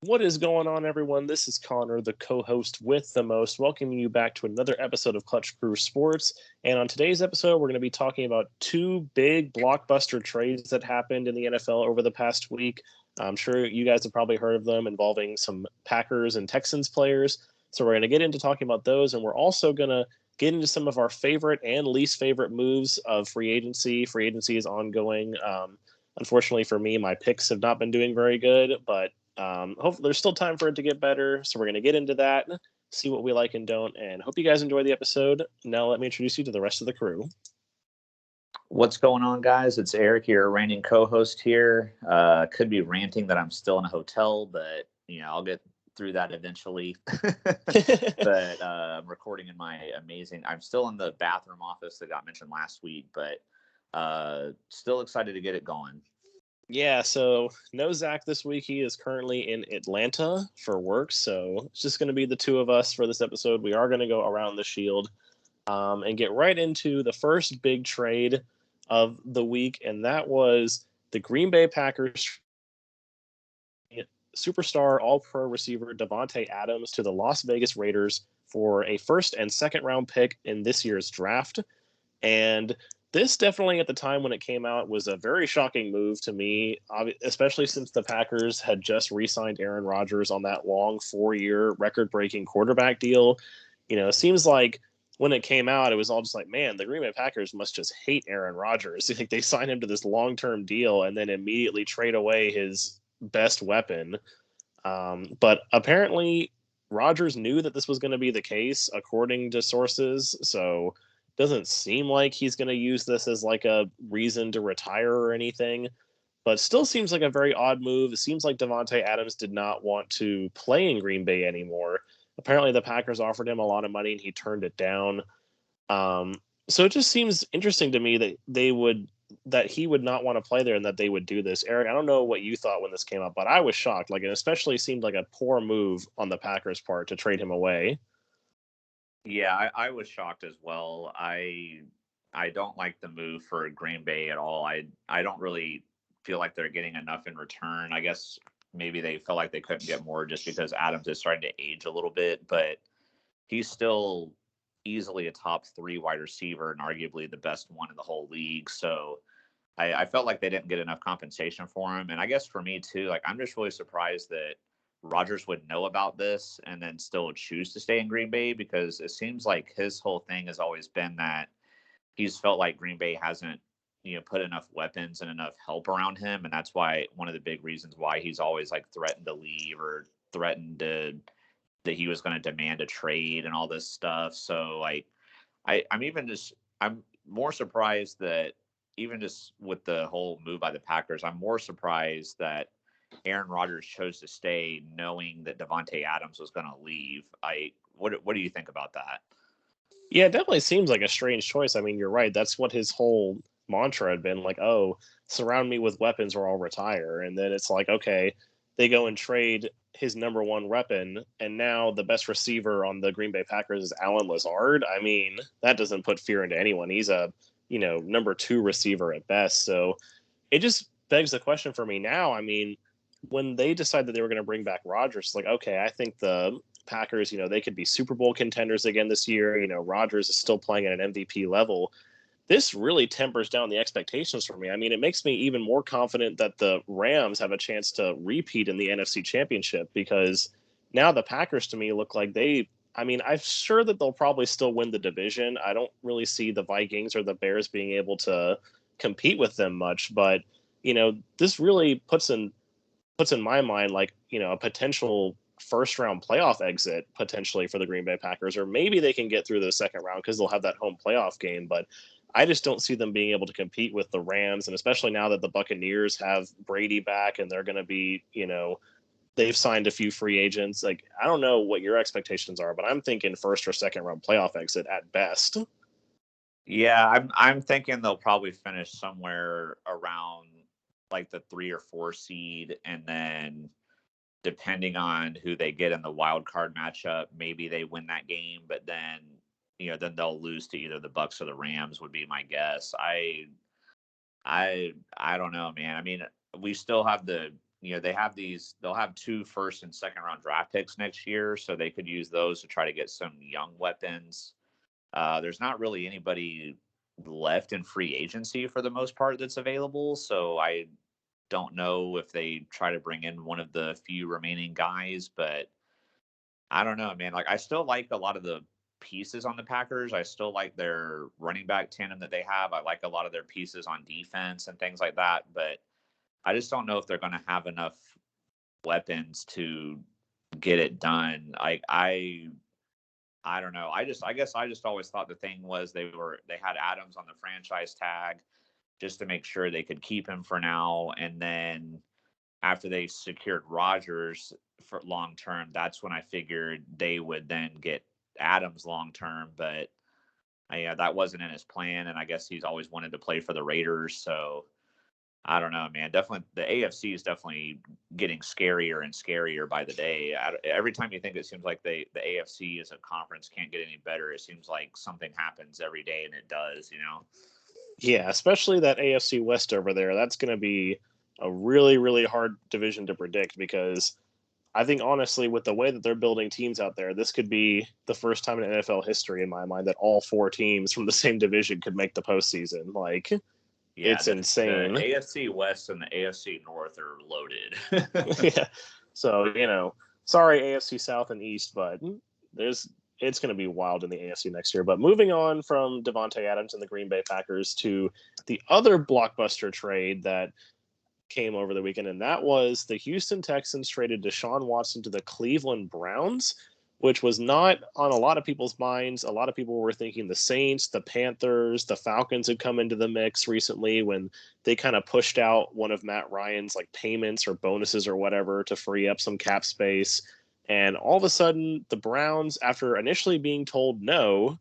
What is going on, everyone? This is Connor, the co-host with the most, welcoming you back to another episode of Clutch Crew Sports. And on today's episode, we're going to be talking about two big blockbuster trades that happened in the NFL over the past week. I'm sure you guys have probably heard of them, involving some Packers and Texans players. So we're going to get into talking about those, and we're also going to get into some of our favorite and least favorite moves of free agency. Free agency is ongoing. Unfortunately for me, my picks have not been doing very good, but hopefully there's still time for it to get better. So we're going to get into that, see what we like and don't, and hope you guys enjoy the episode. Now let me introduce you to the rest of the crew. What's going on, guys? It's Eric, your reigning co-host here. Could be ranting that I'm still in a hotel, but I'll get through that eventually. But I'm recording in my amazing. I'm still in the bathroom office that got mentioned last week, but still excited to get it going. Yeah, so no Zach this week. He is currently in Atlanta for work, so it's just going to be the two of us for this episode. We are going to go around the shield and get right into the first big trade of the week, and that was the Green Bay Packers superstar all-pro receiver Devonte Adams to the Las Vegas Raiders for a first and second round pick in this year's draft. And this definitely at the time when it came out was a very shocking move to me, especially since the Packers had just re-signed Aaron Rodgers on that long 4-year record-breaking quarterback deal. It seems like when it came out, it was all just like, man, the Green Bay Packers must just hate Aaron Rodgers. Like they signed him to this long-term deal and then immediately trade away his best weapon. But apparently Rodgers knew that this was going to be the case, according to sources. So doesn't seem like he's going to use this as like a reason to retire or anything, but still seems like a very odd move. It seems like Devonte Adams did not want to play in Green Bay anymore. Apparently the Packers offered him a lot of money and he turned it down. So it just seems interesting to me that he would not want to play there and that they would do this. Eric, I don't know what you thought when this came up, but I was shocked. Like, it especially seemed like a poor move on the Packers' part to trade him away. Yeah, I was shocked as well. I don't like the move for Green Bay at all. I don't really feel like they're getting enough in return. I guess maybe they felt like they couldn't get more just because Adams is starting to age a little bit, but he's still easily a top 3 wide receiver and arguably the best one in the whole league. So I felt like they didn't get enough compensation for him. And I guess for me too, like I'm just really surprised that Rodgers would know about this and then still choose to stay in Green Bay, because it seems like his whole thing has always been that he's felt like Green Bay hasn't, put enough weapons and enough help around him. And that's why one of the big reasons why he's always like threatened to leave or threatened that he was going to demand a trade and all this stuff. So like, I'm more surprised that even just with the whole move by the Packers, I'm more surprised that Aaron Rodgers chose to stay, knowing that Devonte Adams was going to leave. What do you think about that? Yeah, it definitely seems like a strange choice. I mean, you're right. That's what his whole mantra had been, like, oh, surround me with weapons or I'll retire. And then it's like, okay, they go and trade his number one weapon, and now the best receiver on the Green Bay Packers is Alan Lazard. I mean, that doesn't put fear into anyone. He's a, number 2 receiver at best. So it just begs the question for me now. I mean, when they decided that they were going to bring back Rodgers, it's like, okay, I think the Packers, they could be Super Bowl contenders again this year. Rodgers is still playing at an MVP level. This really tempers down the expectations for me. I mean, it makes me even more confident that the Rams have a chance to repeat in the NFC Championship, because now the Packers to me look like I'm sure that they'll probably still win the division. I don't really see the Vikings or the Bears being able to compete with them much, but this really puts in my mind like, a potential first round playoff exit potentially for the Green Bay Packers, or maybe they can get through the second round because they'll have that home playoff game. But I just don't see them being able to compete with the Rams. And especially now that the Buccaneers have Brady back and they're going to be, they've signed a few free agents. Like, I don't know what your expectations are, but I'm thinking first or second round playoff exit at best. Yeah, I'm thinking they'll probably finish somewhere around like the 3 or 4 seed, and then depending on who they get in the wild card matchup, maybe they win that game, but then they'll lose to either the Bucks or the Rams would be my guess. I don't know, man. I mean, we still have the they'll have 2 first and second round draft picks next year, so they could use those to try to get some young weapons. There's not really anybody left in free agency for the most part that's available, so I don't know if they try to bring in one of the few remaining guys, but I don't know, man. Like, I still like a lot of the pieces on the Packers. I still like their running back tandem that they have. I like a lot of their pieces on defense and things like that, but I just don't know if they're going to have enough weapons to get it done. I don't know. I guess I just always thought the thing was they had Adams on the franchise tag just to make sure they could keep him for now, and then after they secured Rodgers for long term, that's when I figured they would then get Adams long term. But yeah, that wasn't in his plan, and I guess he's always wanted to play for the Raiders. So I don't know, man. Definitely, the AFC is definitely getting scarier and scarier by the day. Every time you think it seems like the AFC as a conference can't get any better, it seems like something happens every day, and it does. Yeah, especially that AFC West over there. That's going to be a really, really hard division to predict because I think, honestly, with the way that they're building teams out there, this could be the first time in NFL history, in my mind, that all 4 teams from the same division could make the postseason. Like, Yeah, it's the insane. AFC West and the AFC North are loaded. Yeah. So, sorry, AFC South and East, but it's going to be wild in the AFC next year. But moving on from Devonte Adams and the Green Bay Packers to the other blockbuster trade that came over the weekend, and that was the Houston Texans traded Deshaun Watson to the Cleveland Browns, which was not on a lot of people's minds. A lot of people were thinking the Saints, the Panthers, the Falcons had come into the mix recently when they kind of pushed out one of Matt Ryan's like payments or bonuses or whatever to free up some cap space. And all of a sudden, the Browns, after initially being told no,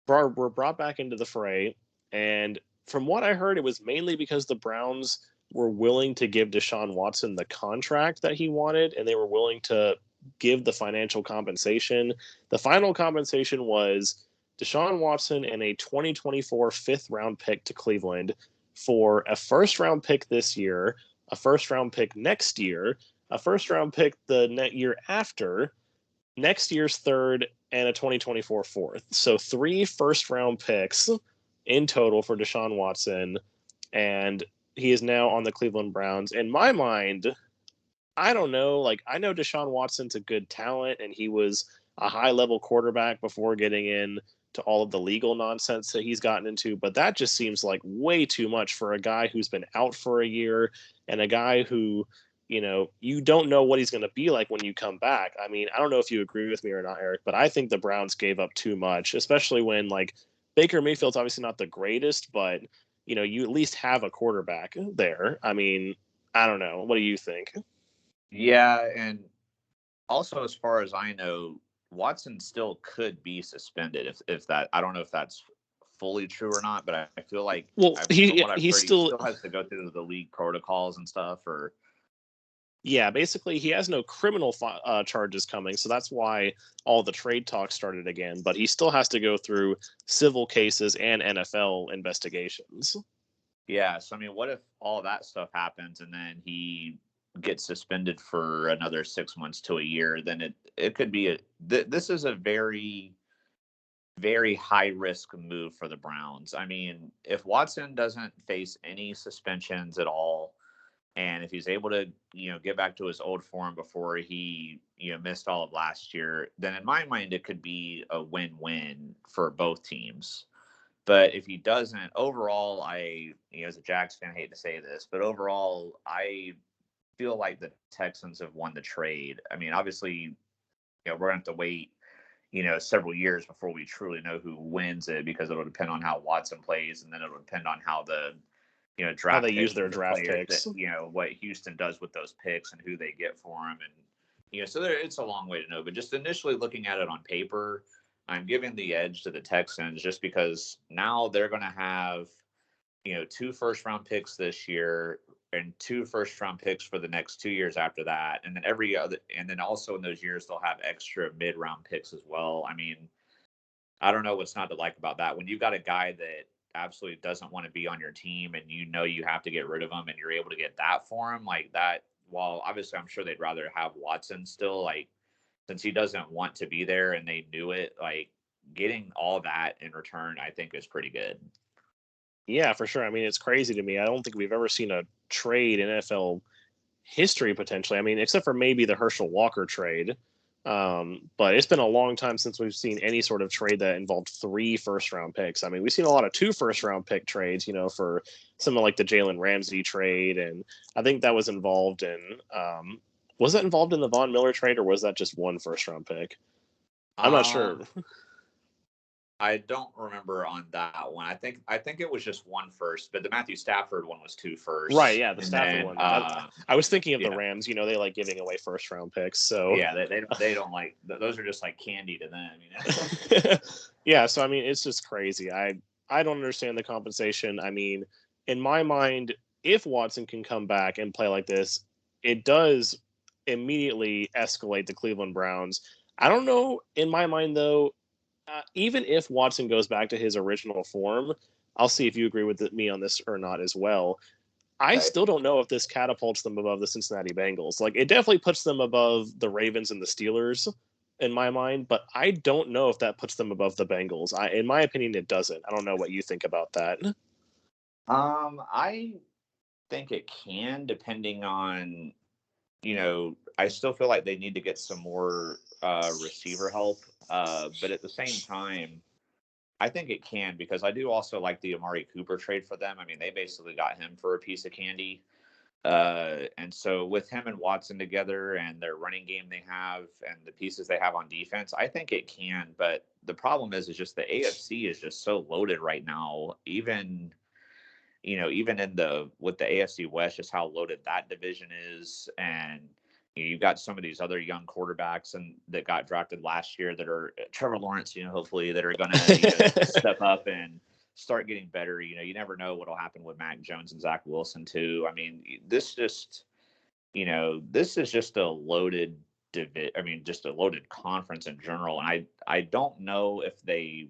were brought back into the fray. And from what I heard, it was mainly because the Browns were willing to give Deshaun Watson the contract that he wanted, and they were willing to give the financial compensation. The final compensation was Deshaun Watson and a 2024 fifth-round pick to Cleveland for a first-round pick this year, a first-round pick next year, a first-round pick the year after, next year's third, and a 2024 fourth. So 3 first-round picks in total for Deshaun Watson, and he is now on the Cleveland Browns. In my mind, I don't know. Like, I know Deshaun Watson's a good talent, and he was a high-level quarterback before getting in to all of the legal nonsense that he's gotten into, but that just seems like way too much for a guy who's been out for a year and a guy who, you don't know what he's going to be like when you come back. I mean, I don't know if you agree with me or not, Eric, but I think the Browns gave up too much, especially when, like, Baker Mayfield's obviously not the greatest, but, you at least have a quarterback there. I mean, I don't know. What do you think? Yeah, and also, as far as I know, Watson still could be suspended if that. I don't know if that's fully true or not, but I feel like Well, from what I've he's heard, he still still has to go through the league protocols and stuff. Or yeah, basically he has no criminal charges coming, so that's why all the trade talk started again. But he still has to go through civil cases and NFL investigations. yeah, so I mean, what if all that stuff happens and then he gets suspended for another 6 months to a year? Then it could be this is a very very high risk move for the Browns. I mean, if Watson doesn't face any suspensions at all, and if he's able to, get back to his old form before he, missed all of last year, then in my mind, it could be a win-win for both teams. But if he doesn't, overall, as a Jags fan, I hate to say this, but overall, I feel like the Texans have won the trade. I mean, obviously, we're going to have to wait several years before we truly know who wins it because it'll depend on how Watson plays, and then it'll depend on how the How draft they use picks their of the draft players that picks. what Houston does with those picks and who they get for them, and so it's a long way to know. But just initially looking at it on paper, I'm giving the edge to the Texans just because now they're going to have 2 first round picks this year and 2 first round picks for the next 2 years after that, and then and then also in those years they'll have extra mid round picks as well. I mean, I don't know what's not to like about that when you've got a guy that absolutely doesn't want to be on your team and you have to get rid of him and you're able to get that for him. Like, that while obviously I'm sure they'd rather have Watson still, like, since he doesn't want to be there and they knew it, like, getting all that in return, I think is pretty good. Yeah, for sure. I mean, it's crazy to me. I don't think we've ever seen a trade in NFL history potentially. I mean, except for maybe the Herschel Walker trade. But it's been a long time since we've seen any sort of trade that involved 3 first-round picks. I mean, we've seen a lot of 2 first-round pick trades, for something like the Jalen Ramsey trade, and I think that was involved in. Was that involved in the Von Miller trade, or was that just 1 first-round pick? I'm not sure. I don't remember on that one. I think it was just 1 first, but the Matthew Stafford one was 2 first. Right, yeah, the and Stafford then, one. I was thinking of the yeah. Rams. They like giving away first-round picks, so Yeah, they don't like those are just like candy to them. Yeah, so I mean, it's just crazy. I don't understand the compensation. I mean, in my mind, if Watson can come back and play like this, it does immediately escalate the Cleveland Browns. I don't know, in my mind though, even if Watson goes back to his original form, I'll see if you agree with me on this or not as well. I Right. still don't know if this catapults them above the Cincinnati Bengals. Like, it definitely puts them above the Ravens and the Steelers in my mind, but I don't know if that puts them above the Bengals. In my opinion, it doesn't. I don't know what you think about that. I think it can, depending on, I still feel like they need to get some more receiver help. But at the same time, I think it can, because I do also like the Amari Cooper trade for them. I mean, they basically got him for a piece of candy. And so with him and Watson together and their running game they have and the pieces they have on defense, I think it can. But the problem is just the AFC is just so loaded right now. Even in with the AFC West, just how loaded that division is. And you've got some of these other young quarterbacks and that got drafted last year that are Trevor Lawrence, hopefully that are going to step up and start getting better. You never know what'll happen with Mac Jones and Zach Wilson too. I mean, this is just a loaded just a loaded conference in general. And I don't know if they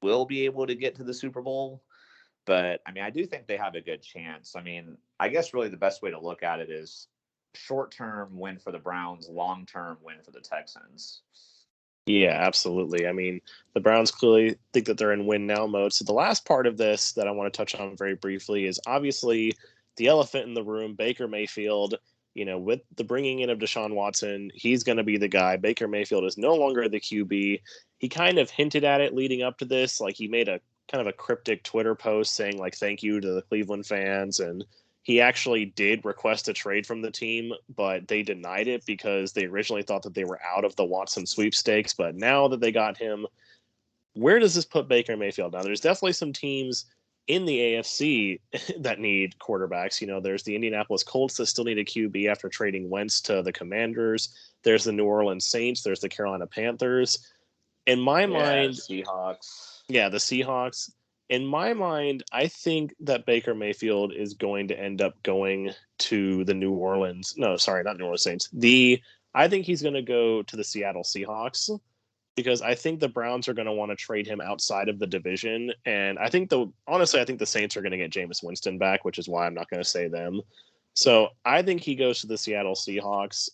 will be able to get to the Super Bowl. But I mean, I do think they have a good chance. I mean, I guess really the best way to look at it is short-term win for the Browns, long-term win for the Texans. Yeah, absolutely. I mean, the Browns clearly think that they're in win now mode. So the last part of this that I want to touch on very briefly is obviously the elephant in the room, Baker Mayfield. With the bringing in of Deshaun Watson, he's going to be the guy. Baker Mayfield is no longer the QB. He kind of hinted at it leading up to this. Like, he made a kind of a cryptic Twitter post saying, like, thank you to the Cleveland fans. And he actually did request a trade from the team, but they denied it because they originally thought that they were out of the Watson sweepstakes. But now that they got him, where does this put Baker Mayfield? Now, there's definitely some teams in the AFC that need quarterbacks. There's the Indianapolis Colts that still need a QB after trading Wentz to the Commanders. There's the New Orleans Saints. There's the Carolina Panthers. In my mind, Seahawks. Yeah, the Seahawks. In my mind, I think that Baker Mayfield is going to end up going to the New Orleans. No, sorry, not New Orleans Saints. I think he's going to go to the Seattle Seahawks because I think the Browns are going to want to trade him outside of the division. And honestly, I think the Saints are going to get Jameis Winston back, which is why I'm not going to say them. So I think he goes to the Seattle Seahawks.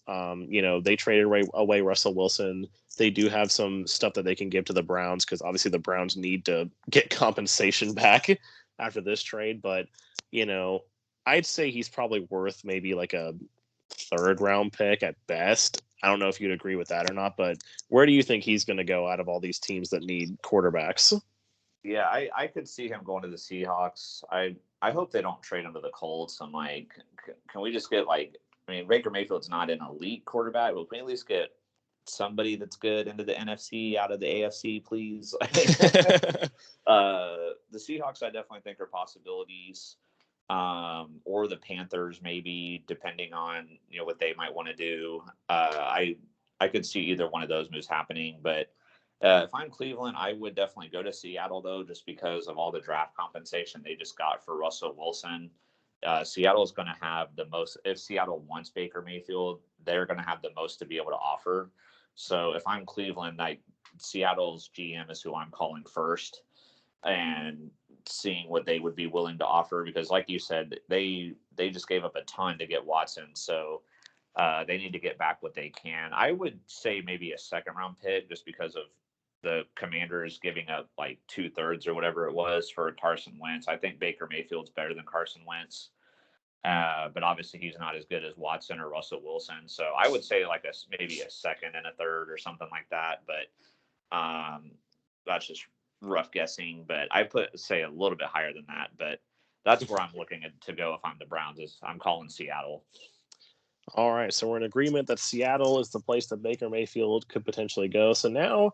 They traded away Russell Wilson. They do have some stuff that they can give to the Browns because obviously the Browns need to get compensation back after this trade. But, I'd say he's probably worth maybe like a 3rd round pick at best. I don't know if you'd agree with that or not, but where do you think he's going to go out of all these teams that need quarterbacks? Yeah, I could see him going to the Seahawks. I hope they don't trade him to the Colts. I'm like, can we just get Baker Mayfield's not an elite quarterback, but can we at least get somebody that's good into the NFC out of the AFC, please? The Seahawks, I definitely think are possibilities, or the Panthers, maybe, depending on what they might want to do. I could see either one of those moves happening, but if I'm Cleveland, I would definitely go to Seattle, though, just because of all the draft compensation they just got for Russell Wilson. Seattle is going to have the most. If Seattle wants Baker Mayfield, they're going to have the most to be able to offer. So if I'm Cleveland, Seattle's GM is who I'm calling first and seeing what they would be willing to offer, because like you said, they they just gave up a ton to get Watson. So they need to get back what they can. I would say maybe a second round pick just because of the Commanders giving up like 2/3 or whatever it was for Carson Wentz. I think Baker Mayfield's better than Carson Wentz. But obviously he's not as good as Watson or Russell Wilson. So I would say like maybe a second and a third or something like that. But that's just rough guessing. But I say a little bit higher than that. But that's where I'm looking to go if I'm the Browns. Is I'm calling Seattle. All right, so we're in agreement that Seattle is the place that Baker Mayfield could potentially go. So now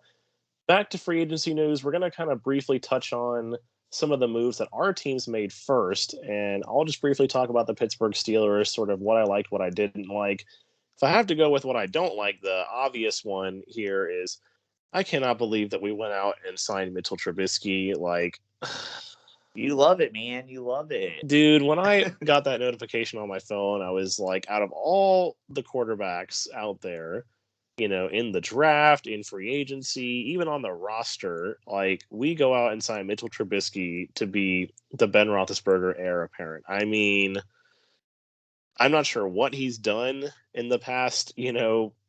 back to free agency news. We're going to kind of briefly touch on some of the moves that our teams made first, and I'll just briefly talk about the Pittsburgh Steelers, sort of what I liked, what I didn't like. If I have to go with what I don't like, the obvious one here is I cannot believe that we went out and signed Mitchell Trubisky. Like, you love it, man. You love it. Dude, when I got that notification on my phone, I was like, out of all the quarterbacks out there, in the draft, in free agency, even on the roster, like, we go out and sign Mitchell Trubisky to be the Ben Roethlisberger heir apparent. I mean, I'm not sure what he's done in the past,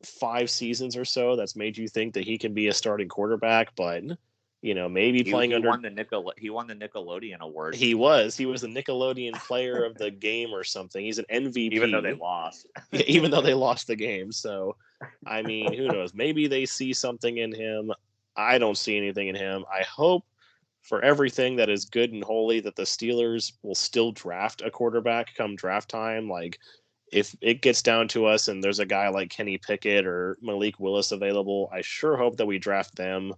5 seasons or so that's made you think that he can be a starting quarterback, but maybe playing he under. He won the Nickelodeon award. He was the Nickelodeon Player of the Game or something. He's an MVP, even though they lost. Even though they lost the game. So, I mean, who knows? Maybe they see something in him. I don't see anything in him. I hope for everything that is good and holy that the Steelers will still draft a quarterback come draft time. Like, if it gets down to us and there's a guy like Kenny Pickett or Malik Willis available, I sure hope that we draft them.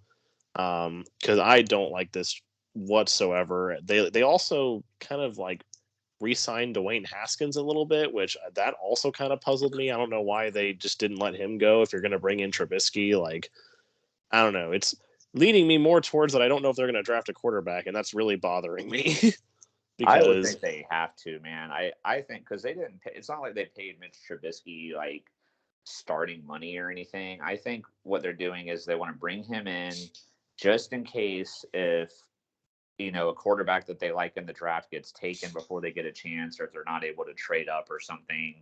Because I don't like this whatsoever. They also kind of like re-signed Dwayne Haskins a little bit, which that also kind of puzzled me. I don't know why they just didn't let him go if you're going to bring in Trubisky. Like, I don't know. It's leading me more towards that I don't know if they're going to draft a quarterback, and that's really bothering me. I would think they have to, man. I think because they didn't pay, it's not like they paid Mitch Trubisky like starting money or anything. I think what they're doing is they want to bring him in just in case if a quarterback that they like in the draft gets taken before they get a chance, or if they're not able to trade up or something.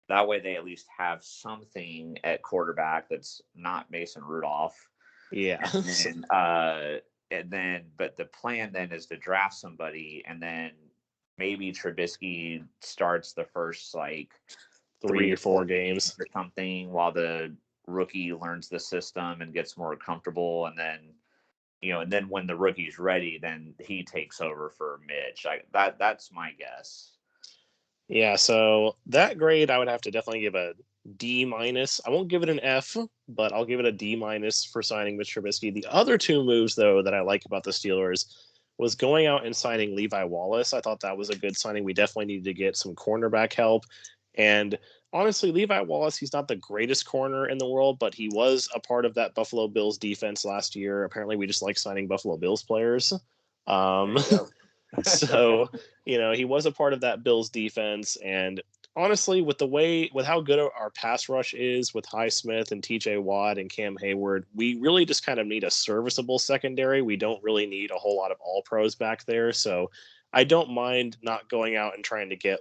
That way they at least have something at quarterback that's not Mason Rudolph. Yeah. But the plan then is to draft somebody, and then maybe Trubisky starts the first like 3 or 4 games or something while the rookie learns the system and gets more comfortable, and then and then when the rookie's ready, then he takes over for Mitch. That's my guess. Yeah, so that grade I would have to definitely give a D minus. I won't give it an F, but I'll give it a D minus for signing Mitch Trubisky. The other 2 moves, though, that I like about the Steelers was going out and signing Levi Wallace. I thought that was a good signing. We definitely needed to get some cornerback help. And honestly, Levi Wallace, he's not the greatest corner in the world, but he was a part of that Buffalo Bills defense last year. Apparently, we just like signing Buffalo Bills players. So, he was a part of that Bills defense. And honestly, with how good our pass rush is with Highsmith and TJ Watt and Cam Hayward, we really just kind of need a serviceable secondary. We don't really need a whole lot of all pros back there. So I don't mind not going out and trying to get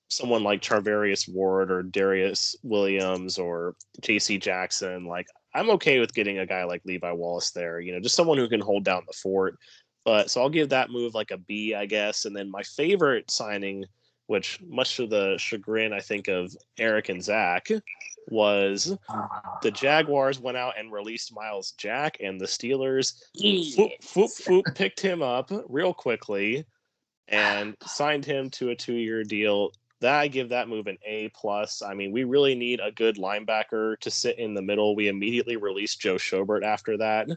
someone like Charvarius Ward or Darius Williams or JC Jackson. Like, I'm okay with getting a guy like Levi Wallace there, just someone who can hold down the fort. But so I'll give that move like a B, I guess. And then my favorite signing, which much to the chagrin, I think, of Eric and Zach, was the Jaguars went out and released Miles Jack, and the Steelers picked him up real quickly and signed him to a 2-year deal. I give that move an A+. I mean, we really need a good linebacker to sit in the middle. We immediately released Joe Schobert after that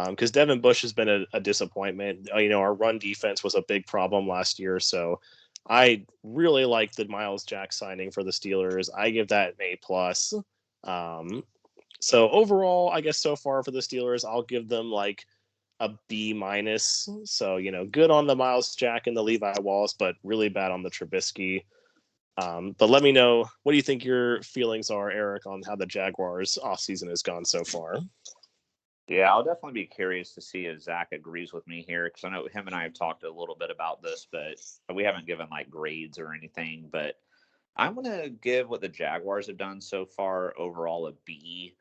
because Devin Bush has been a disappointment. Our run defense was a big problem last year, so I really like the Miles Jack signing for the Steelers. I give that an A+. So overall, I guess so far for the Steelers, I'll give them like a B-. So, good on the Miles Jack and the Levi Wallace, but really bad on the Trubisky. But let me know, what do you think your feelings are, Eric, on how the Jaguars offseason has gone so far? Yeah, I'll definitely be curious to see if Zach agrees with me here, because I know him and I have talked a little bit about this, but we haven't given like grades or anything. But I'm gonna give what the Jaguars have done so far overall a B.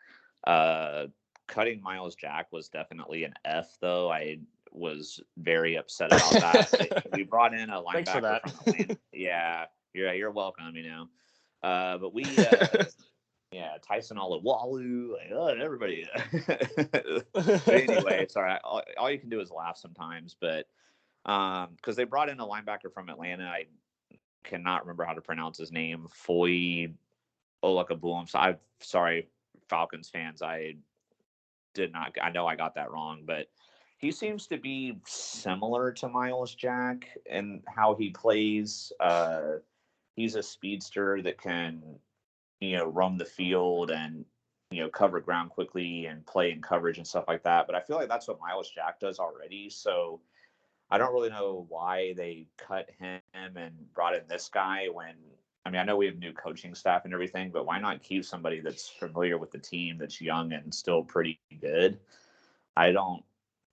Uh, Cutting Miles Jack was definitely an F, though. I was very upset about that. We brought in a Thanks for linebacker that. from Atlanta. Yeah, you're welcome. But we yeah, Tyson Aluwalu, like, oh, everybody. But anyway, sorry, all you can do is laugh sometimes. But because they brought in a linebacker from Atlanta, I cannot remember how to pronounce his name. Foy Olakabuam. So I'm sorry, Falcons fans. I did not. I know I got that wrong, but he seems to be similar to Miles Jack and how he plays. He's a speedster that can, roam the field and, cover ground quickly and play in coverage and stuff like that. But I feel like that's what Miles Jack does already. So I don't really know why they cut him and brought in this guy when, I mean, I know we have new coaching staff and everything, but why not keep somebody that's familiar with the team, that's young and still pretty good? I don't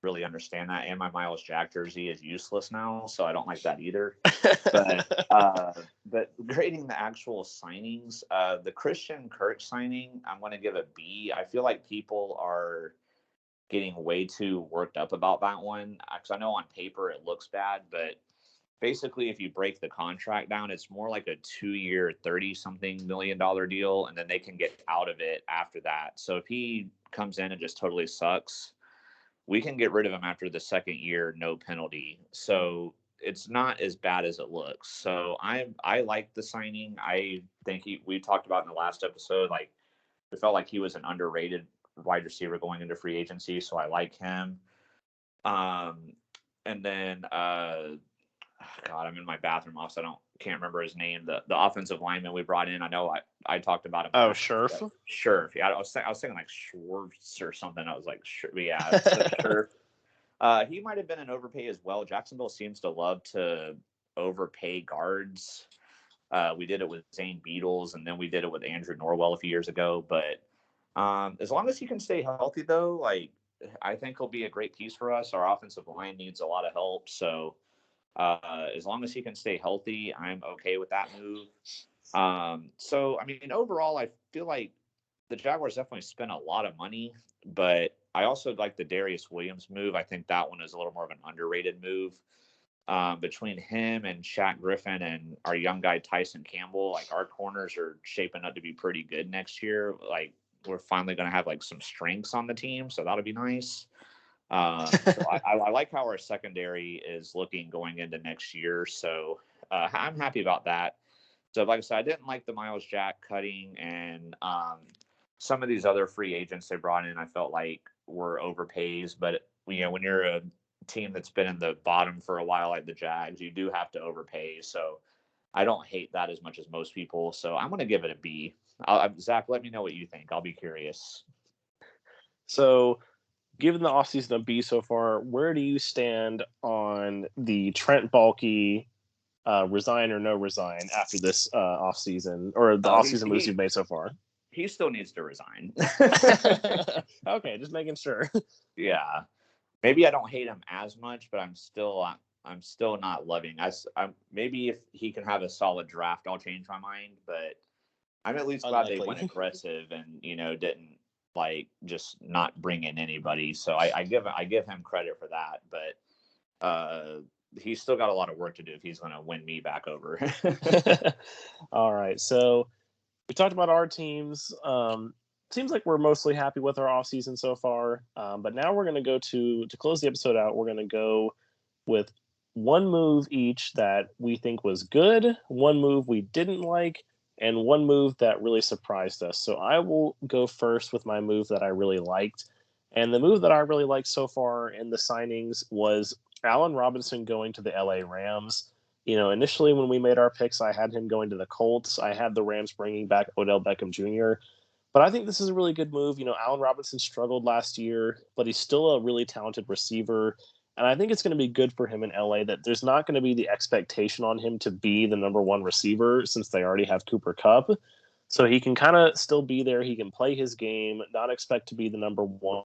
really understand that. And my Miles Jack jersey is useless now, so I don't like that either. But grading the actual signings, the Christian Kirk signing, I'm going to give a B. I feel like people are getting way too worked up about that one, because I know on paper it looks bad, but basically if you break the contract down, it's more like a 2-year, 30-something million-dollar deal, and then they can get out of it after that. So if he comes in and just totally sucks, we can get rid of him after the second year, no penalty. So it's not as bad as it looks. So I like the signing. I think we talked about in the last episode, like, it felt like he was an underrated wide receiver going into free agency. So I like him. And then God, I'm in my bathroom also. Can't remember his name. The offensive lineman we brought in. I know I talked about him Oh, last. Scherf. Scherf. Yeah, I was thinking like Schwartz or something. I was like, yeah, so Scherf. He might have been an overpay as well. Jacksonville seems to love to overpay guards. We did it with Zane Beatles, and then we did it with Andrew Norwell a few years ago. But as long as he can stay healthy, though, like, I think he'll be a great piece for us. Our offensive line needs a lot of help, so as long as he can stay healthy, I'm okay with that move. So I mean, overall, I feel like the Jaguars definitely spent a lot of money, but I also like the Darius Williams move. I think that one is a little more of an underrated move. Between him and Shaq Griffin and our young guy Tyson Campbell, like, our corners are shaping up to be pretty good next year. Like, we're finally going to have like some strengths on the team, so that'll be nice. So I like how our secondary is looking going into next year. So I'm happy about that. So, like I said, I didn't like the Miles Jack cutting, and some of these other free agents they brought in, I felt like were overpays. But when you're a team that's been in the bottom for a while, like the Jags, you do have to overpay. So I don't hate that as much as most people. So I'm going to give it a B. Zach, let me know what you think. I'll be curious. So, given the offseason of B so far, where do you stand on the Trent Baalke resign or no resign after this offseason, or the offseason moves you've made so far? He still needs to resign. Okay, just making sure. Yeah, maybe I don't hate him as much, but I'm still not loving. Maybe if he can have a solid draft, I'll change my mind. But I'm at least glad they went aggressive and didn't like just not bring in anybody. So I give him credit for that. But he's still got a lot of work to do if he's going to win me back over. All right, so we talked about our teams. Seems like we're mostly happy with our offseason so far. But now we're going to go to close the episode out. We're going to go with one move each that we think was good, one move we didn't like, and one move that really surprised us. So I will go first with my move that I really liked. And the move that I really liked so far in the signings was Allen Robinson going to the LA Rams. Initially when we made our picks, I had him going to the Colts. I had the Rams bringing back Odell Beckham Jr. But I think this is a really good move. Allen Robinson struggled last year, but he's still a really talented receiver. And I think it's going to be good for him in LA that there's not going to be the expectation on him to be the number one receiver since they already have Cooper Kupp. So he can kind of still be there. He can play his game, not expect to be the number one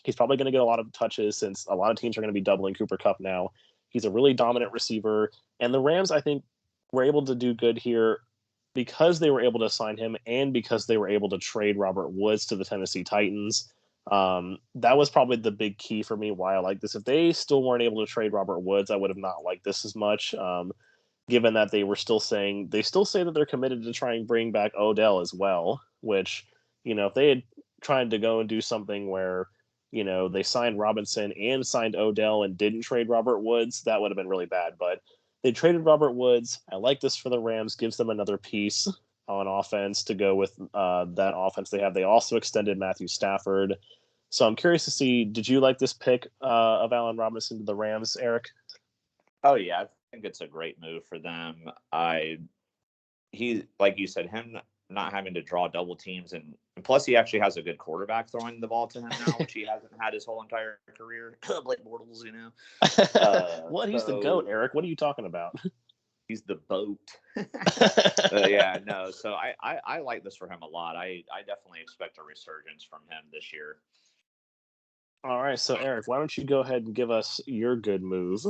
He's probably going to get a lot of touches since a lot of teams are going to be doubling Cooper Kupp now. He's a really dominant receiver. And the Rams, I think, were able to do good here because they were able to sign him and because they were able to trade Robert Woods to the Tennessee Titans. That was probably the big key for me why I like this. If they still weren't able to trade Robert Woods, I would have not liked this as much. Given that they still say that they're committed to try and bring back Odell as well, which, if they had tried to go and do something where, they signed Robinson and signed Odell and didn't trade Robert Woods, that would have been really bad. But they traded Robert Woods. I like this for the Rams, gives them another piece on offense to go with that offense they have. They also extended Matthew Stafford. So I'm curious to see, did you like this pick of Allen Robinson to the Rams, Eric? Oh, yeah. I think it's a great move for them. He, like you said, him not having to draw double teams, and plus he actually has a good quarterback throwing the ball to him now, which he hasn't had his whole entire career. Blake Bortles, What? He's the GOAT, Eric. What are you talking about? He's the boat. Yeah, no. So I like this for him a lot. I definitely expect a resurgence from him this year. All right, so Eric, why don't you go ahead and give us your good move?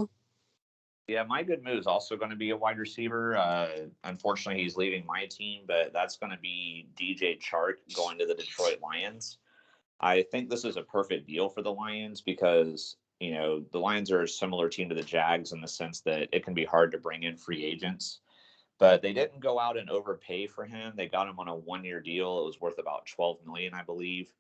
Yeah, my good move is also going to be a wide receiver. Unfortunately, he's leaving my team, but that's going to be DJ Chark going to the Detroit Lions. I think this is a perfect deal for the Lions because, the Lions are a similar team to the Jags in the sense that it can be hard to bring in free agents. But they didn't go out and overpay for him. They got him on a 1-year deal. It was worth about $12 million, I believe.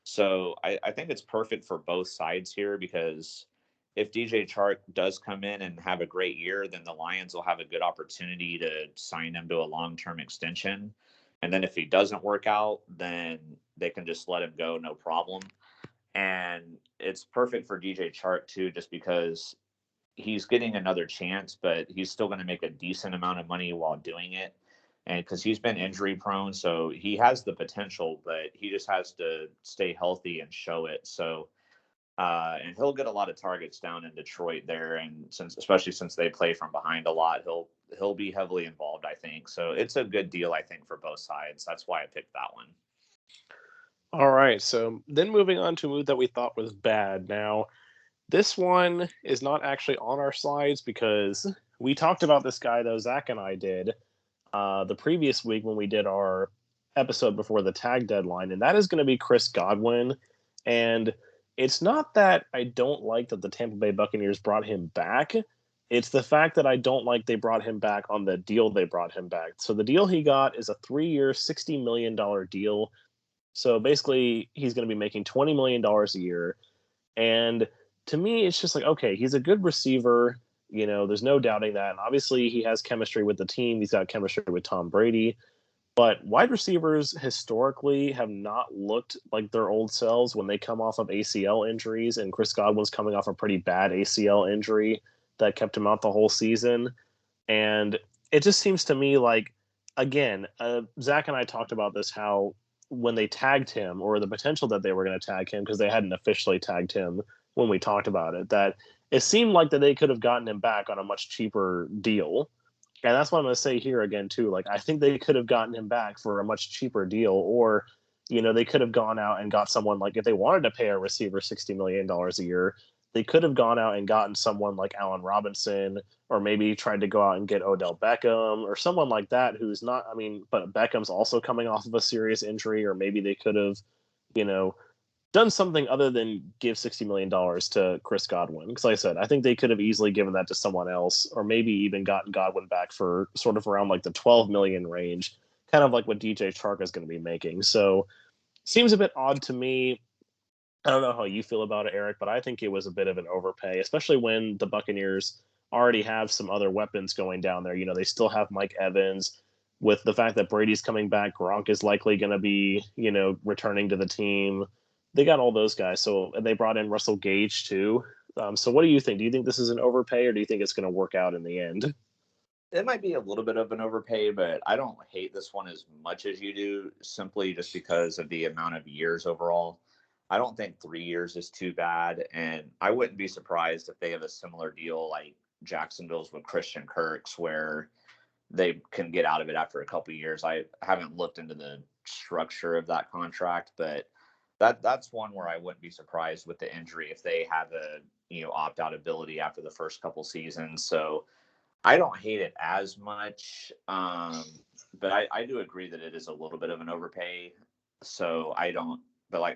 So I think it's perfect for both sides here because if DJ Chark does come in and have a great year, then the Lions will have a good opportunity to sign him to a long-term extension. And then if he doesn't work out, then they can just let him go, no problem. And it's perfect for DJ Chark too, just because he's getting another chance, but he's still going to make a decent amount of money while doing it. And because he's been injury prone, so he has the potential, but he just has to stay healthy and show it. So, and he'll get a lot of targets down in Detroit there, and especially since they play from behind a lot, he'll be heavily involved, I think. So it's a good deal, I think, for both sides. That's why I picked that one. All right, so then moving on to a move that we thought was bad. Now, this one is not actually on our slides because we talked about this guy, though, Zach and I did the previous week when we did our episode before the tag deadline, and that is going to be Chris Godwin. And it's not that I don't like that the Tampa Bay Buccaneers brought him back. It's the fact that I don't like they brought him back on the deal they brought him back. So the deal he got is a 3-year, $60 million deal. So basically, he's going to be making $20 million a year. And to me, it's just like, okay, he's a good receiver. There's no doubting that. And obviously, he has chemistry with the team. He's got chemistry with Tom Brady. But wide receivers historically have not looked like their old selves when they come off of ACL injuries. And Chris Godwin's coming off a pretty bad ACL injury that kept him out the whole season. And it just seems to me like, again, Zach and I talked about this, how when they tagged him, or the potential that they were going to tag him because they hadn't officially tagged him when we talked about it, that it seemed like that they could have gotten him back on a much cheaper deal. And that's what I'm going to say here again, too. Like, I think they could have gotten him back for a much cheaper deal, or, they could have gone out and got someone like, if they wanted to pay a receiver $60 million a year, they could have gone out and gotten someone like Allen Robinson, or maybe tried to go out and get Odell Beckham or someone like that who's not, but Beckham's also coming off of a serious injury, or maybe they could have, done something other than give $60 million to Chris Godwin. Because like I said, I think they could have easily given that to someone else, or maybe even gotten Godwin back for sort of around like the 12 million range, kind of like what DJ Chark is going to be making. So seems a bit odd to me. I don't know how you feel about it, Eric, but I think it was a bit of an overpay, especially when the Buccaneers already have some other weapons going down there. They still have Mike Evans. With the fact that Brady's coming back, Gronk is likely going to be, returning to the team. They got all those guys. So they brought in Russell Gage too. So what do you think? Do you think this is an overpay, or do you think it's going to work out in the end? It might be a little bit of an overpay, but I don't hate this one as much as you do, simply just because of the amount of years overall. I don't think 3 years is too bad, and I wouldn't be surprised if they have a similar deal like Jacksonville's with Christian Kirk's, where they can get out of it after a couple of years. I haven't looked into the structure of that contract, but that's one where I wouldn't be surprised with the injury if they had the opt out ability after the first couple seasons. So I don't hate it as much, but I do agree that it is a little bit of an overpay. So I don't,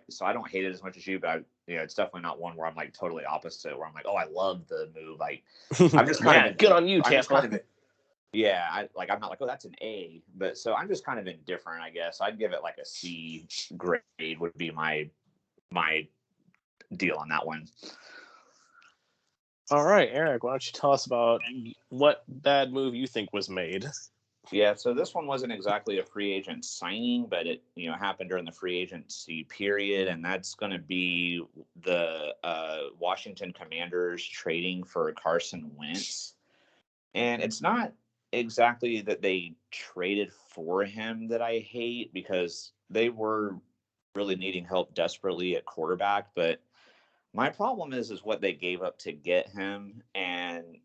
so I don't hate it as much as you, but it's definitely not one where I'm like totally opposite, where I'm like, oh, I love the move. Like, I'm just kind of good on you, I'm just kind Tampa. of yeah, I'm not like, oh, that's an A, but so I'm just kind of indifferent, I guess. I'd give it like a C grade would be my deal on that one. All right, Eric, why don't you tell us about what bad move you think was made? Yeah, so this one wasn't exactly a free agent signing, but it happened during the free agency period, and that's going to be the Washington Commanders trading for Carson Wentz. And it's not exactly that they traded for him that I hate, because they were really needing help desperately at quarterback, but my problem is what they gave up to get him, and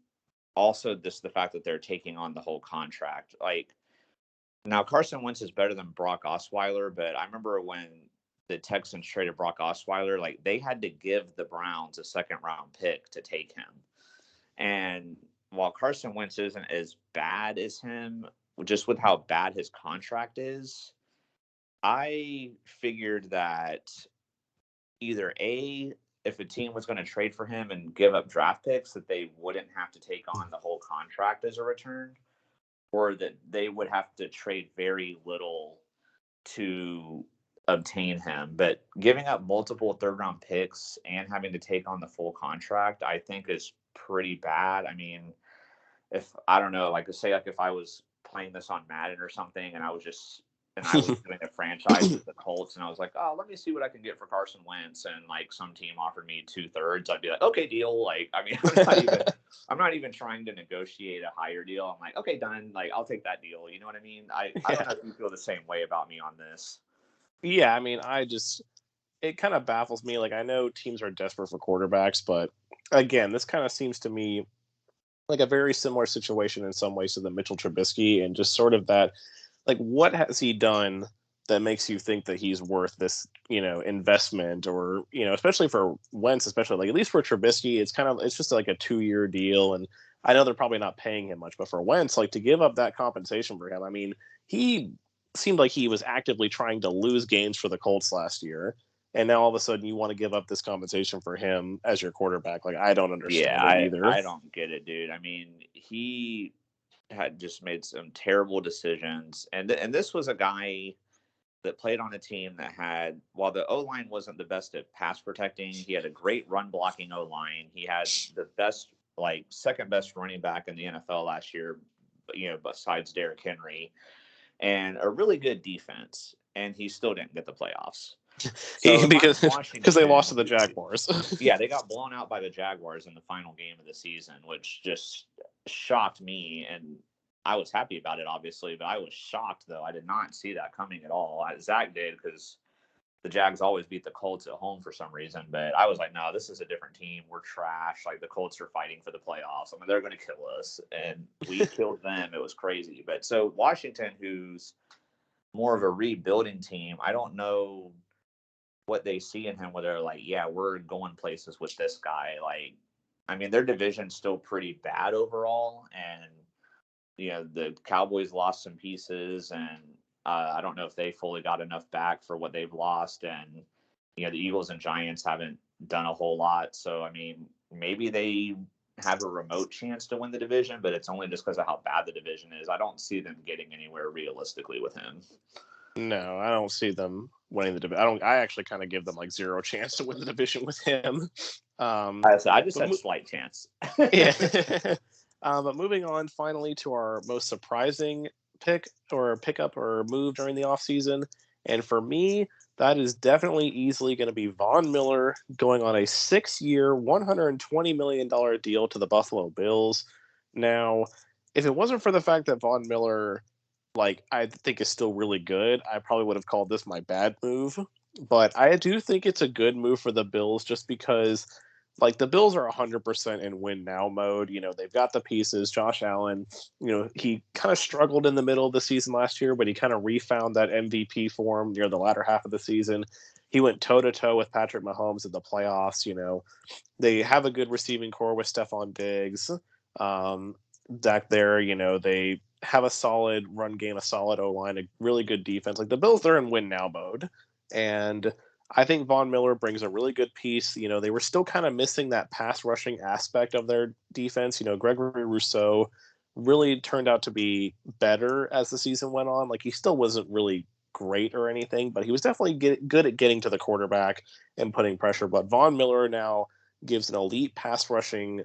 also just the fact that they're taking on the whole contract. Like, now Carson Wentz is better than Brock Osweiler, but I remember when the Texans traded Brock Osweiler, like they had to give the Browns a second round pick to take him. And while Carson Wentz isn't as bad as him, just with how bad his contract is, I figured that either A, if a team was going to trade for him and give up draft picks, that they wouldn't have to take on the whole contract as a return, or that they would have to trade very little to obtain him. But giving up multiple third round picks and having to take on the full contract, I think is pretty bad. I mean, if I don't know, like say like if I was playing this on Madden or something and I was doing a franchise with the Colts and I was like, oh, let me see what I can get for Carson Wentz, and like some team offered me 2/3, I'd be like, okay, deal. Like, I mean, I'm not even trying to negotiate a higher deal. I'm like, okay, done. Like, I'll take that deal. You know what I mean? I don't know if you feel the same way about me on this. Yeah, I mean, it kind of baffles me. Like, I know teams are desperate for quarterbacks, but again, this kind of seems to me like a very similar situation in some ways to the Mitchell Trubisky, and just sort of that, like, what has he done that makes you think that he's worth this, investment, or, especially for Wentz, especially like at least for Trubisky, it's just like a 2-year deal. And I know they're probably not paying him much, but for Wentz, like to give up that compensation for him, I mean, he seemed like he was actively trying to lose games for the Colts last year. And now all of a sudden you want to give up this compensation for him as your quarterback. Like, I don't Yeah, understand it either. I don't get it, dude. I mean, he had just made some terrible decisions, and this was a guy that played on a team that had, while the O line wasn't the best at pass protecting, he had a great run blocking O line. He had the best, like second best running back in the NFL last year, besides Derrick Henry, and a really good defense. And he still didn't get the playoffs. So if I'm because they lost Washington, to the Jaguars. yeah, they got blown out by the Jaguars in the final game of the season, which just shocked me. And I was happy about it, obviously, but I was shocked, though. I did not see that coming at all. Zach did, because the Jags always beat the Colts at home for some reason. But I was like, no, this is a different team. We're trash. Like, the Colts are fighting for the playoffs. I mean, they're going to kill us. And we killed them. It was crazy. But so Washington, who's more of a rebuilding team, I don't know what they see in him, where they're like, yeah, we're going places with this guy. Like, I mean, their division's still pretty bad overall, and the Cowboys lost some pieces, and I don't know if they fully got enough back for what they've lost, and the Eagles and Giants haven't done a whole lot. So I mean, maybe they have a remote chance to win the division, but it's only just because of how bad the division is. I don't see them getting anywhere realistically with him. No, I don't see them winning the division. I actually kind of give them like zero chance to win the division with him. I just said slight chance. Yeah. But moving on finally to our most surprising pickup or move during the offseason. And for me, that is definitely easily going to be Von Miller going on a 6-year, $120 million deal to the Buffalo Bills. Now, if it wasn't for the fact that Von Miller, like, I think is still really good, I probably would have called this my bad move. But I do think it's a good move for the Bills, just because like the Bills are 100% in win now mode. They've got the pieces. Josh Allen, he kind of struggled in the middle of the season last year, but he kind of refound that MVP form near the latter half of the season. He went toe to toe with Patrick Mahomes in the playoffs. They have a good receiving core with Stephon Diggs. Back there, they have a solid run game, a solid O-line, a really good defense. Like the Bills, they're in win now mode. And I think Von Miller brings a really good piece. They were still kind of missing that pass rushing aspect of their defense. Gregory Rousseau really turned out to be better as the season went on. Like he still wasn't really great or anything, but he was definitely good at getting to the quarterback and putting pressure. But Von Miller now gives an elite pass rushing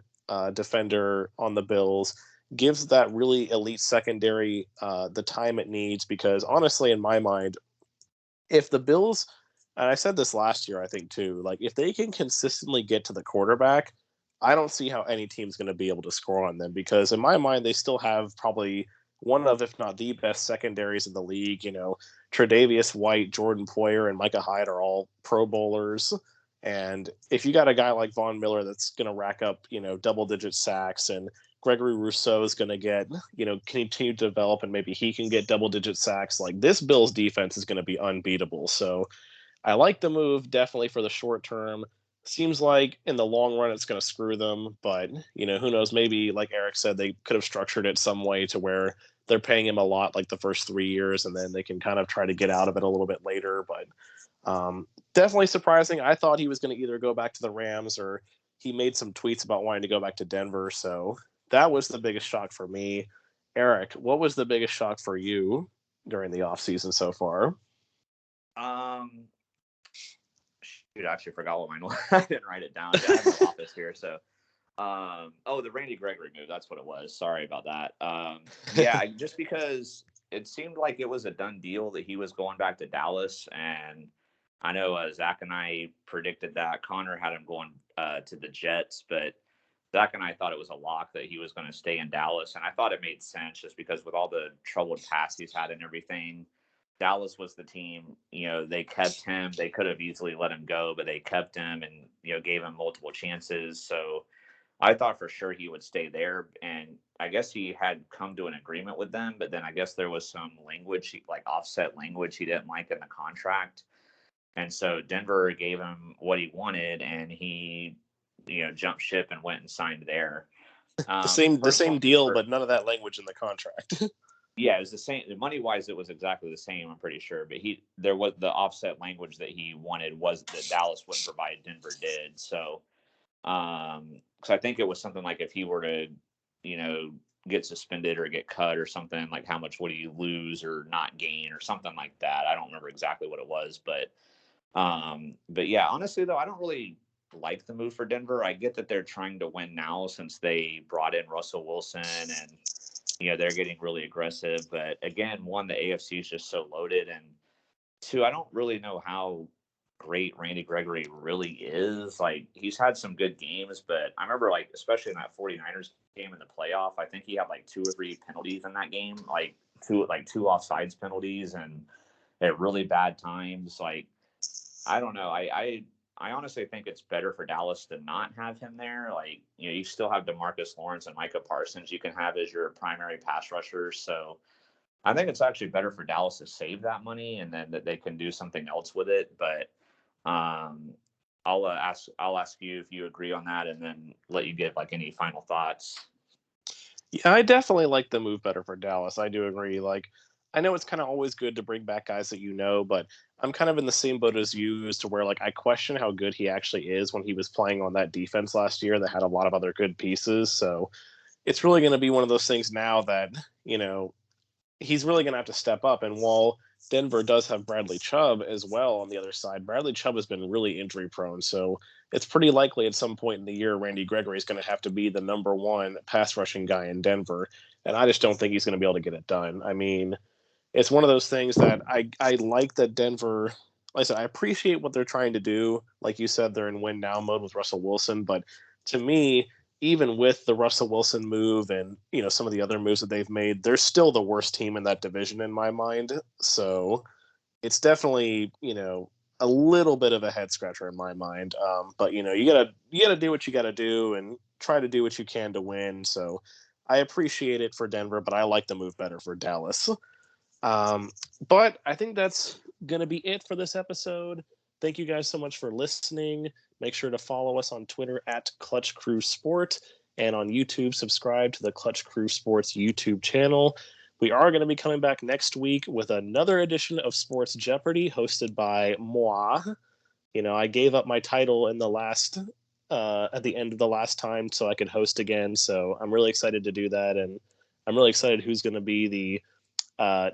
defender on the Bills, gives that really elite secondary the time it needs, because honestly, in my mind, if the Bills, and I said this last year, I think too, like if they can consistently get to the quarterback, I don't see how any team's going to be able to score on them, because in my mind, they still have probably one of, if not the best secondaries in the league. Tre'Davious White, Jordan Poyer, and Micah Hyde are all Pro Bowlers. And if you got a guy like Von Miller that's going to rack up, double-digit sacks, and Gregory Rousseau is going to get, continue to develop, and maybe he can get double-digit sacks, like this Bills defense is going to be unbeatable. So I like the move definitely for the short term. Seems like in the long run it's going to screw them, but who knows? Maybe like Eric said, they could have structured it some way to where they're paying him a lot like the first 3 years, and then they can kind of try to get out of it a little bit later. But definitely surprising. I thought he was going to either go back to the Rams, or he made some tweets about wanting to go back to Denver. So that was the biggest shock for me. Eric, what was the biggest shock for you during the offseason so far? Shoot, I actually forgot what mine was. I didn't write it down. Yeah, I have my office here, so. The Randy Gregory move. That's what it was. Sorry about that. Yeah, just because it seemed like it was a done deal that he was going back to Dallas, and I know Zach and I predicted that. Connor had him going to the Jets, but Zach and I thought it was a lock that he was going to stay in Dallas, and I thought it made sense just because with all the troubled past he's had and everything, Dallas was the team. They kept him. They could have easily let him go, but they kept him and gave him multiple chances. So I thought for sure he would stay there, and I guess he had come to an agreement with them, but then I guess there was some language, like offset language, he didn't like in the contract, and so Denver gave him what he wanted, and he, jumped ship and went and signed there. The same deal, but none of that language in the contract. Yeah, it was the same. Money wise, it was exactly the same. I'm pretty sure, but there was the offset language that he wanted was that Dallas wouldn't provide, Denver did. So. Because I think it was something like if he were to, get suspended or get cut or something, like how much would he lose or not gain or something like that. I don't remember exactly what it was, but yeah, honestly though, I don't really like the move for Denver. I get that they're trying to win now since they brought in Russell Wilson and they're getting really aggressive. But again, one, the AFC is just so loaded, and two, I don't really know how great Randy Gregory really is. Like he's had some good games, but I remember like especially in that 49ers game in the playoff, I think he had like 2 or 3 penalties in that game, like two offsides penalties and at really bad times. Like I don't know. I honestly think it's better for Dallas to not have him there. Like, you still have DeMarcus Lawrence and Micah Parsons you can have as your primary pass rushers. So I think it's actually better for Dallas to save that money and then that they can do something else with it. But I'll ask you if you agree on that, and then let you give like any final thoughts. Yeah, I definitely like the move better for Dallas. I do agree. Like, I know it's kind of always good to bring back guys that but I'm kind of in the same boat as you as to where like I question how good he actually is when he was playing on that defense last year that had a lot of other good pieces. So it's really going to be one of those things now that he's really going to have to step up. And while Denver does have Bradley Chubb as well on the other side, Bradley Chubb has been really injury prone. So it's pretty likely at some point in the year, Randy Gregory is going to have to be the number one pass rushing guy in Denver. And I just don't think he's going to be able to get it done. I mean, it's one of those things that I like that Denver, like I said, I appreciate what they're trying to do. Like you said, they're in win now mode with Russell Wilson. But to me, even with the Russell Wilson move and, some of the other moves that they've made, they're still the worst team in that division in my mind. So it's definitely, a little bit of a head scratcher in my mind. But you gotta do what you gotta do and try to do what you can to win. So I appreciate it for Denver, but I like the move better for Dallas. But I think that's gonna be it for this episode. Thank you guys so much for listening. Make sure to follow us on Twitter at Clutch Crew Sport, and on YouTube, subscribe to the Clutch Crew Sports YouTube channel. We are going to be coming back next week with another edition of Sports Jeopardy hosted by moi. I gave up my title in the last at the end of the last time so I could host again. So I'm really excited to do that, and I'm really excited who's going to be the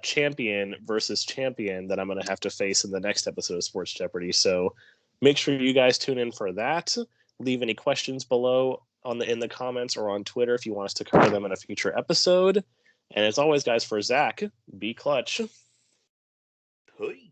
champion versus champion that I'm going to have to face in the next episode of Sports Jeopardy. So make sure you guys tune in for that. Leave any questions below in the comments or on Twitter if you want us to cover them in a future episode. And as always, guys, for Zach, be clutch. Hey.